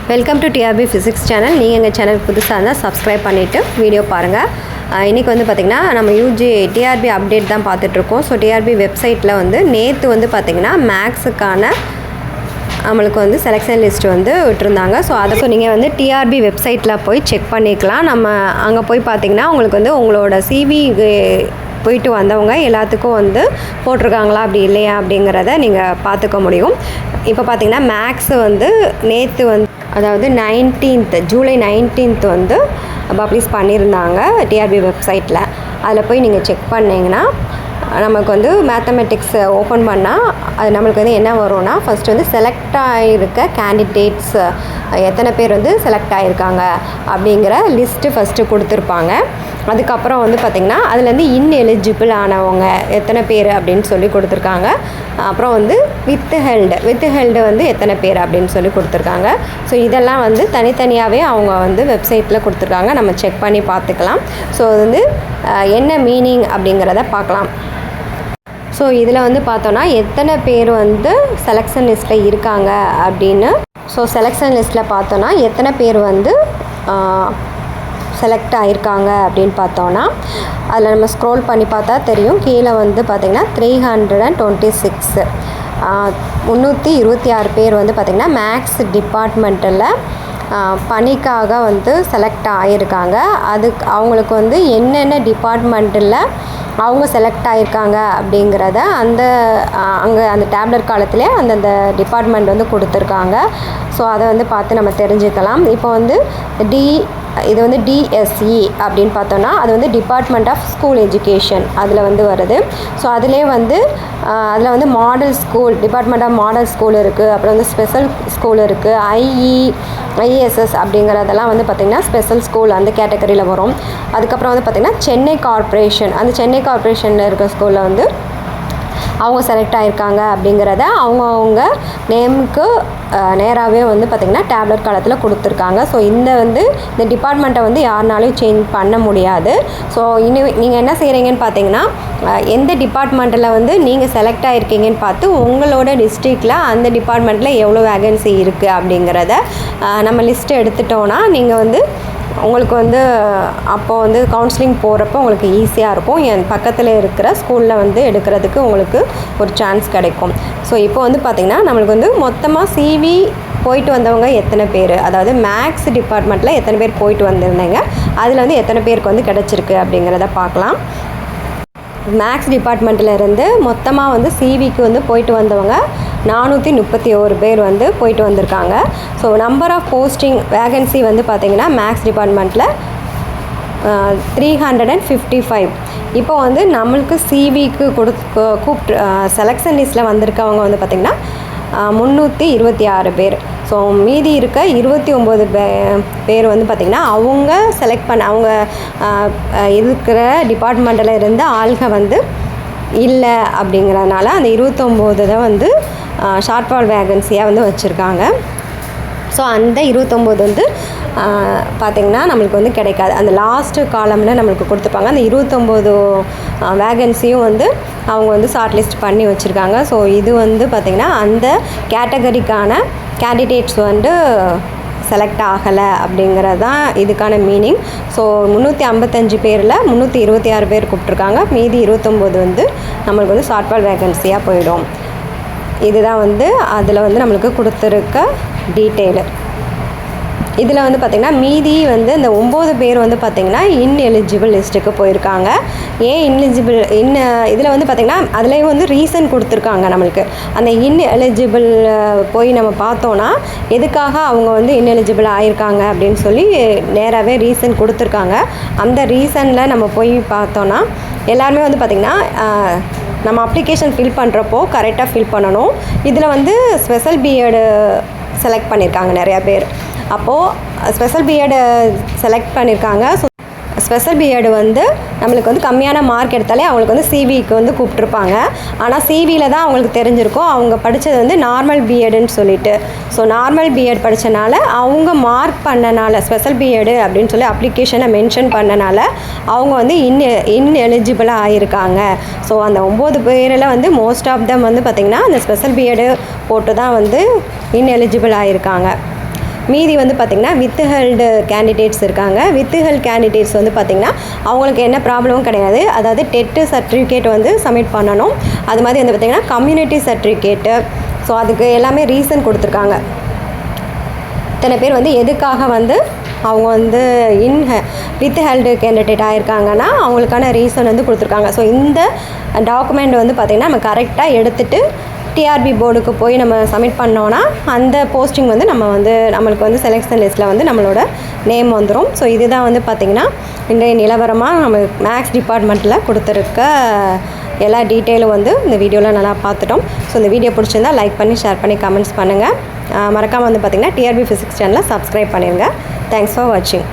Welcome to TRB physics channel. நீங்கள் எங்கள் channel புதுசாக இருந்தால் சப்ஸ்கிரைப் பண்ணிவிட்டு வீடியோ பாருங்கள். இன்றைக்கி வந்து பார்த்திங்கன்னா நம்ம டிஆர்பி அப்டேட் தான் பார்த்துட்ருக்கோம். ஸோ டிஆர்பி வெப்சைட்டில் வந்து நேற்று வந்து பார்த்திங்கன்னா மேக்ஸுக்கான நம்மளுக்கு வந்து செலெக்ஷன் லிஸ்ட் வந்து விட்டுருந்தாங்க. ஸோ அதை நீங்கள் வந்து டிஆர்பி வெப்சைட்டில் போய் செக் பண்ணிக்கலாம். நம்ம அங்கே போய் பார்த்திங்கன்னா உங்களுக்கு வந்து உங்களோட சிவி போயிட்டு வந்தவங்க எல்லாத்துக்கும் வந்து போட்டிருக்காங்களா அப்படி இல்லையா அப்படிங்கிறத நீங்கள் பார்த்துக்க முடியும். இப்போ பார்த்திங்கன்னா மேக்ஸு வந்து நேற்று வந்து அதாவது ஜூலை 19th வந்து பப்ளிஷ் பண்ணியிருந்தாங்க டிஆர்பி வெப்சைட்டில். அதில் போய் நீங்கள் செக் பண்ணிங்கன்னா நமக்கு வந்து மேத்தமெட்டிக்ஸ் ஓப்பன் பண்ணால் அது நம்மளுக்கு வந்து என்ன வரும்னா, ஃபஸ்ட்டு வந்து செலக்ட் ஆகிருக்க கேண்டிடேட்ஸ் எத்தனை பேர் வந்து செலக்ட் ஆகிருக்காங்க அப்படிங்கிற லிஸ்ட்டு ஃபஸ்ட்டு கொடுத்துருப்பாங்க. அதுக்கப்புறம் வந்து பார்த்திங்கன்னா அதுலேருந்து இன்எலிஜிபிள் ஆனவங்க எத்தனை பேர் அப்படின்னு சொல்லி கொடுத்துருக்காங்க. அப்புறம் வந்து வித் ஹெல்டு வந்து எத்தனை பேர் அப்படின்னு சொல்லி கொடுத்துருக்காங்க. ஸோ இதெல்லாம் வந்து தனித்தனியாகவே அவங்க வந்து வெப்சைட்டில் கொடுத்துருக்காங்க. நம்ம செக் பண்ணி பார்த்துக்கலாம். ஸோ அது வந்து என்ன மீனிங் அப்படிங்கிறத பார்க்கலாம். ஸோ இதில் வந்து பார்த்தோன்னா எத்தனை பேர் வந்து செலெக்ஷன் லிஸ்ட்டில் இருக்காங்க அப்படின்னு. ஸோ செலெக்ஷன் லிஸ்ட்டில் பார்த்தோன்னா எத்தனை பேர் வந்து செலக்ட் ஆகிருக்காங்க அப்படின்னு பார்த்தோன்னா அதில் நம்ம ஸ்க்ரோல் பண்ணி பார்த்தா தெரியும். கீழே வந்து பார்த்திங்கன்னா 326 326 பேர் வந்து பார்த்திங்கன்னா மேக்ஸ் டிபார்ட்மெண்ட்டில் பணிக்காக வந்து செலக்ட் ஆகியிருக்காங்க. அவங்களுக்கு வந்து என்னென்ன டிபார்ட்மெண்ட்டில் அவங்க செலக்ட் ஆகியிருக்காங்க அப்படிங்கிறத அங்கே அந்த டேப்லெட் காலத்திலே அந்தந்த டிபார்ட்மெண்ட் வந்து கொடுத்துருக்காங்க. ஸோ அதை வந்து பார்த்து நம்ம தெரிஞ்சுக்கலாம். இப்போ வந்து இது வந்து டிஎஸ்இ அப்படின்னு பார்த்தோன்னா அது வந்து டிபார்ட்மெண்ட் ஆஃப் ஸ்கூல் எஜுகேஷன் அதில் வந்து வருது. ஸோ அதில் வந்து model school, department of model school இருக்குது. அப்புறம் வந்து ஸ்பெஷல் ஸ்கூல் இருக்குது. ஐஎஸ்எஸ் அப்படிங்கிறதெல்லாம் வந்து பார்த்திங்கன்னா ஸ்பெஷல் ஸ்கூல் அந்த கேட்டகரியில் வரும். அதுக்கப்புறம் வந்து பார்த்திங்கன்னா சென்னை கார்ப்பரேஷனில் இருக்க ஸ்கூலில் வந்து அவங்க செலக்ட் ஆகிருக்காங்க அப்படிங்கிறத அவங்கவுங்க நேமுக்கு நேராகவே வந்து பார்த்திங்கன்னா டேப்லெட் காலத்தில் கொடுத்துருக்காங்க. ஸோ இந்த டிபார்ட்மெண்ட்டை வந்து யாருனாலையும் சேஞ்ச் பண்ண முடியாது. ஸோ நீங்கள் என்ன செய்கிறீங்கன்னு பார்த்தீங்கன்னா எந்த டிபார்ட்மெண்ட்டில் வந்து நீங்கள் செலக்ட் ஆகிருக்கீங்கன்னு பார்த்து உங்களோட டிஸ்ட்ரிக்டில் அந்த டிபார்ட்மெண்ட்டில் எவ்வளோ வேகன்சி இருக்குது அப்படிங்கிறத நம்ம லிஸ்ட்டு எடுத்துட்டோன்னா நீங்கள் வந்து உங்களுக்கு வந்து அப்போது வந்து கவுன்சிலிங் போகிறப்போ உங்களுக்கு ஈஸியாக இருக்கும். என் பக்கத்தில் இருக்கிற ஸ்கூலில் வந்து எடுக்கிறதுக்கு உங்களுக்கு ஒரு சான்ஸ் கிடைக்கும். ஸோ இப்போ வந்து பார்த்திங்கன்னா நம்மளுக்கு வந்து மொத்தமாக சிவி போயிட்டு வந்தவங்க எத்தனை பேர், அதாவது மேக்ஸ் டிபார்ட்மெண்ட்டில் எத்தனை பேர் போயிட்டு வந்திருந்தாங்க, அதில் வந்து எத்தனை பேருக்கு வந்து கிடச்சிருக்கு அப்படிங்கிறத பார்க்கலாம். மேக்ஸ் டிபார்ட்மெண்ட்டில் இருந்து மொத்தமாக வந்து சிவிக்கு வந்து போயிட்டு வந்தவங்க 431 பேர் வந்து போயிட்டு வந்திருக்காங்க. So number of posting vacancy வந்து பார்த்திங்கன்னா மேக்ஸ் டிபார்ட்மெண்ட்டில் 355. இப்போ வந்து நம்மளுக்கு சிவிக்கு கூப்பிட்டு செலெக்ஷன் லிஸ்ட்டில் வந்திருக்கவங்க வந்து பார்த்திங்கன்னா 326 பேர். ஸோ மீதி இருக்க 29 பேர் வந்து பார்த்திங்கன்னா அவங்க செலக்ட் பண்ண அவங்க இருக்கிற டிபார்ட்மெண்ட்டில் இருந்த ஆள்க வந்து இல்லை அப்படிங்கிறதுனால அந்த 29 தான் வந்து ஷார்ட் ஃபால் வேகன்சியாக வந்து வச்சுருக்காங்க. ஸோ அந்த 29 வந்து பார்த்திங்கன்னா நம்மளுக்கு வந்து கிடைக்காது. அந்த லாஸ்ட்டு காலமில் நம்மளுக்கு கொடுத்துருப்பாங்க. அந்த 29 வேகன்சியும் வந்து அவங்க வந்து ஷார்ட் லிஸ்ட் பண்ணி வச்சுருக்காங்க. ஸோ இது வந்து பார்த்திங்கன்னா அந்த கேட்டகரிக்கான கேண்டிடேட்ஸ் வந்து செலக்ட் ஆகலை அப்படிங்கிறது தான் இதுக்கான மீனிங். ஸோ 355 பேரில் 326 பேர் கூப்பிட்ருக்காங்க. மீதி 29 வந்து நம்மளுக்கு வந்து ஷார்ட் ஃபால் வேகன்சியாக போயிடும். இதுதான் வந்து அதில் வந்து நம்மளுக்கு கொடுத்துருக்க டீட்டெயிலு. இதில் வந்து பார்த்திங்கன்னா மீதி வந்து இந்த 9 பேர் வந்து பார்த்திங்கன்னா இன்எலிஜிபிள் லிஸ்ட்டுக்கு போயிருக்காங்க. ஏன் இதில் வந்து பார்த்திங்கன்னா அதுலேயும் வந்து ரீசன் கொடுத்துருக்காங்க நம்மளுக்கு. அந்த இன்எலிஜிபிள் போய் நம்ம பார்த்தோன்னா எதுக்காக அவங்க வந்து இன்எலிஜிபிள் ஆகிருக்காங்க அப்படின்னு சொல்லி நேராகவே ரீசன் கொடுத்துருக்காங்க. அந்த ரீசனில் நம்ம போய் பார்த்தோன்னா எல்லாருமே வந்து பார்த்திங்கன்னா நம்ம அப்ளிகேஷன் ஃபில் பண்ணுறப்போ கரெக்டாக ஃபில் பண்ணணும். இதில் வந்து ஸ்பெஷல் பிஎட் செலக்ட் பண்ணியிருக்காங்க நிறையா பேர். அப்போது ஸ்பெஷல் பிஎட் செலக்ட் பண்ணியிருக்காங்க. ஸோ ஸ்பெஷல் பிஎட் வந்து நம்மளுக்கு வந்து கம்மியான மார்க் எடுத்தாலே அவங்களுக்கு வந்து சிவிக்கு வந்து கூப்பிட்ருப்பாங்க. ஆனால் சிவியில் தான் அவங்களுக்கு தெரிஞ்சிருக்கும் அவங்க படித்தது வந்து நார்மல் பிஎட்னு சொல்லிட்டு. ஸோ நார்மல் பிஎட் படித்தனால அவங்க மார்க் பண்ணனால ஸ்பெஷல் பிஎட் அப்படின்னு சொல்லி அப்ளிகேஷனை மென்ஷன் பண்ணனால அவங்க வந்து இன்எலிஜிபிளாக ஆகியிருக்காங்க. ஸோ அந்த 9 பேரில் வந்து மோஸ்ட் ஆஃப் தம் வந்து பார்த்திங்கன்னா அந்த ஸ்பெஷல் பிஎட் போட்டு தான் வந்து இன்எலிஜிபிள் ஆகியிருக்காங்க. மீதி வந்து பார்த்திங்கன்னா வித் ஹெல்டு கேண்டிடேட்ஸ் இருக்காங்க. வித் ஹெல்ட் கேண்டிடேட்ஸ் வந்து பார்த்திங்கன்னா அவங்களுக்கு என்ன ப்ராப்ளமும் கிடையாது. அதாவது டெட்டு சர்டிஃபிகேட் வந்து சப்மிட் பண்ணணும். அது மாதிரி வந்து பார்த்திங்கன்னா கம்யூனிட்டி சர்டிஃபிகேட்டு. ஸோ அதுக்கு எல்லாமே ரீசன் கொடுத்துருக்காங்க. இத்தனை பேர் வந்து எதுக்காக வந்து அவங்க வந்து வித் ஹெல்டு கேண்டிடேட் ஆகிருக்காங்கன்னா அவங்களுக்கான ரீசன் வந்து கொடுத்துருக்காங்க. ஸோ இந்த டாக்குமெண்ட் வந்து பார்த்திங்கன்னா நம்ம கரெக்டாக எடுத்துகிட்டு டிஆர்பி போர்டுக்கு போய் நம்ம சப்மிட் பண்ணோன்னா அந்த போஸ்டிங் வந்து நம்மளுக்கு வந்து செலெக்ஷன் லிஸ்ட்டில் வந்து நம்மளோட நேம் வந்துடும். ஸோ இதுதான் வந்து பார்த்திங்கன்னா இன்றைய நிலவரமாக நம்ம மேக்ஸ் டிபார்ட்மெண்ட்டில் கொடுத்துருக்க எல்லா டீட்டெயிலும் வந்து இந்த வீடியோவில் நல்லா பார்த்துட்டோம். ஸோ இந்த வீடியோ பிடிச்சிருந்தா லைக் பண்ணி ஷேர் பண்ணி கமெண்ட்ஸ் பண்ணுங்கள். மறக்காமல் வந்து பார்த்திங்கன்னா டிஆர்பி ஃபிசிக்ஸ் சேனலை சப்ஸ்கிரைப் பண்ணிடுங்க. தேங்க்ஸ் ஃபார் வாட்சிங்.